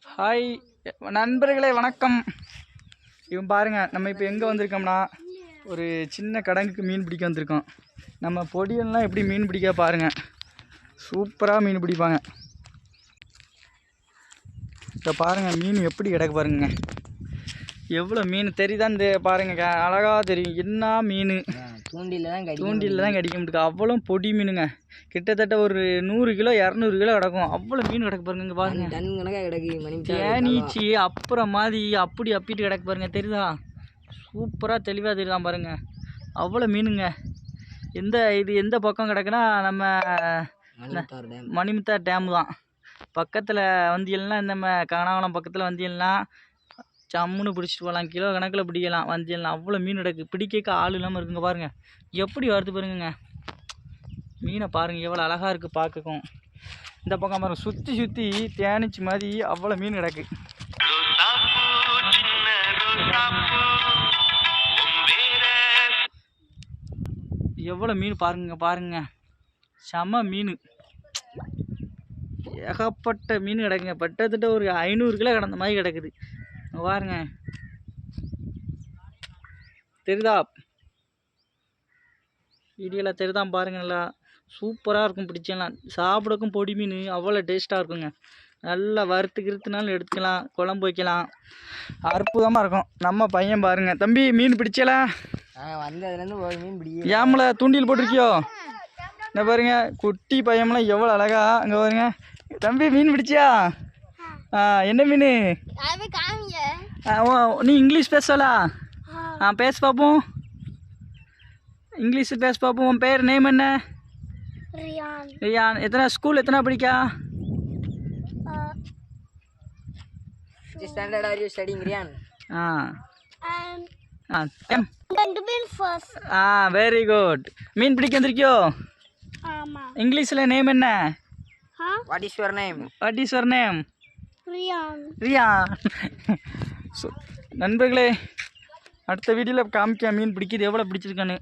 Hi நண்பர்களே, வணக்கம். இவன் பாருங்கள், நம்ம இப்போ எங்கே வந்திருக்கோம்னா ஒரு சின்ன கடங்குக்கு மீன் பிடிக்க வந்திருக்கோம். நம்ம பொடியெல்லாம் எப்படி மீன் பிடிக்க பாருங்கள், சூப்பராக மீன் பிடிப்பாங்க. இப்போ பாருங்கள் மீன் எப்படி கிடக்கு பாருங்க, எவ்வளோ மீன் தெரியுதா? இந்த பாருங்க, அழகாக தெரியும். என்ன மீன், தூண்டில் தான் கடிக்க முடியுது. அவ்வளோ பொடி மீனுங்க, கிட்டத்தட்ட ஒரு 100 கிலோ 200 கிலோ கிடக்கும். அவ்வளோ மீன் கிடக்கு பாருங்க. இங்கே பாருங்க, தேனீச்சி அப்புறம் மாதிரி அப்படி அப்பிட்டு கிடக்கு பாருங்க, தெரியுதா? சூப்பராக தெளிவாக தெரியுதான் பாருங்க, அவ்வளோ மீனுங்க. எந்த பக்கம் கிடக்குன்னா நம்ம மணிமுத்தா டேம் தான் பக்கத்தில். வந்தியல்னா நம்ம காணாவளம் பக்கத்தில் வந்தியல்னா சம்முன்னு பிடிச்சிட்டு போகலாம், கிலோ கணக்கில் பிடிக்கலாம். வந்தியல்லாம் அவ்வளோ மீன் கிடக்கு, பிடிக்க ஆள் இல்லாமல் இருக்குங்க. பாருங்கள் எப்படி வருது பாருங்க மீனை, பாருங்கள் எவ்வளோ அழகாக இருக்குது பார்க்கக்கும். இந்த பக்கம் பாருங்க, சுற்றி சுற்றி தேனிச்சு மாதிரி அவ்வளோ மீன் கிடக்கு. எவ்வளோ மீன் பாருங்க, செம மீன், ஏகப்பட்ட மீன் கிடக்குங்க. பட்டத்தட்ட ஒரு 500 கிலோ கிடந்த மாதிரி கிடக்குது. பாருங்க, தெரியுதா? வீடியோவில் தெரியுதான் பாருங்க, நல்லா சூப்பராக இருக்கும். பிடிச்சலாம் சாப்பிடக்கும் பொடி மீன் அவ்வளோ டேஸ்ட்டாக இருக்குங்க. நல்லா வறுத்துக்கிறுத்துனாலும் எடுத்துக்கலாம், குழம்பு வைக்கலாம், அற்புதமாக இருக்கும். நம்ம பையன் பாருங்க, தம்பி மீன் பிடிச்சலாம் வந்ததுலேருந்து ஒரு மீன் பிடிக்கும். ஏமல தூண்டில் போட்டிருக்கியோ? என்ன பாருங்க, குட்டி பையன்லாம் எவ்வளோ அழகா. அங்கே பாருங்க, தம்பி மீன் பிடிச்சியா? என்ன மீன்? நீ இங்கிலீஷ் பேசலா? பேச பார்ப்போம், இங்கிலீஷ் பேச பார்ப்போம். உன் பேர் நேம் என்ன? ரியான். எத்தனை ஸ்கூல் எத்தனை படிக்கா? Standard are you studying, Riyan? Very good. மீன் பிடிக்க வந்திருக்கியோ? இங்கிலீஷில் நேம் என்ன? What is your name? What is your name? Riyan. நண்பர்களே, அடுத்த வீடியோவில் காமிக்க மீன் பிடிக்கிது எவ்வளோ பிடிச்சிருக்கான்னு.